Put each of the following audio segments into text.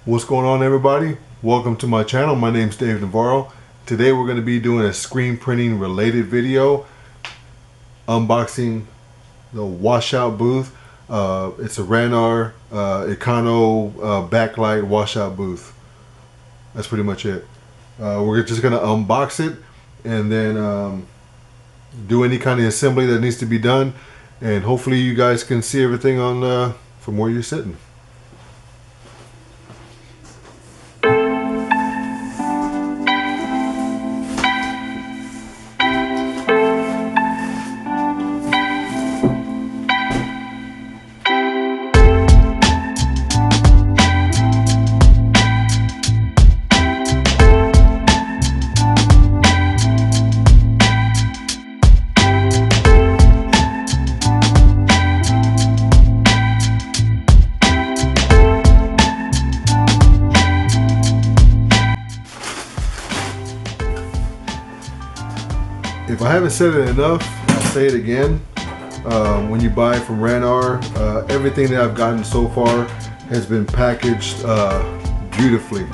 What's going on, everybody? Welcome to my channel. My name's Dave Navarro. Today we're going to be doing a screen printing related video unboxing the Washout booth. It's a Ranar Econo Backlight washout booth. That's pretty much it. We're just going to unbox it and then do any kind of assembly that needs to be done, and hopefully you guys can see everything on from where you're sitting. If I haven't said it enough, I'll say it again. When you buy from Ranar, everything that I've gotten so far has been packaged beautifully.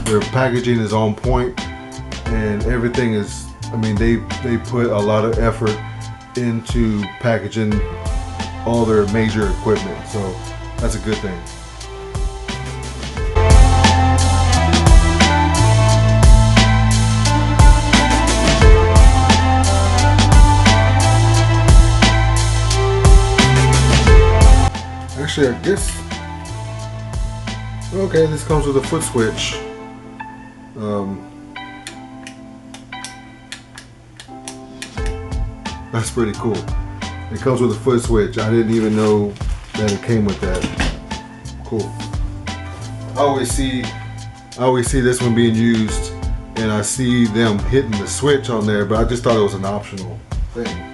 Their packaging is on point, and everything is, I mean, they put a lot of effort into packaging all their major equipment, so that's a good thing. Actually, I guess, okay, this comes with a foot switch. That's pretty cool. It comes with a foot switch. I didn't even know that it came with that. Cool. I always see this one being used, and I see them hitting the switch on there, but I just thought it was an optional thing.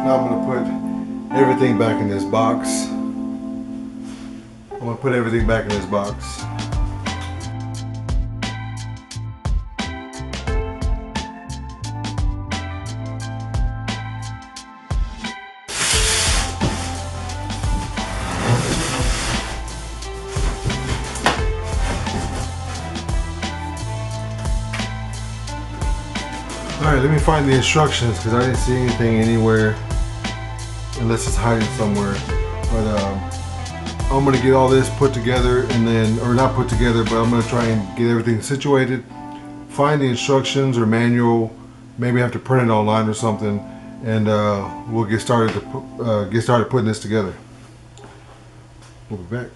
Now I'm going to put everything back in this box. I'm going to put everything back in this box. Alright, let me find the instructions because I didn't see anything anywhere. Unless it's hiding somewhere, but I'm gonna get all this put together, and then, or not put together, but I'm gonna try and get everything situated, find the instructions or manual, maybe have to print it online or something, and we'll get started putting this together. We'll be back.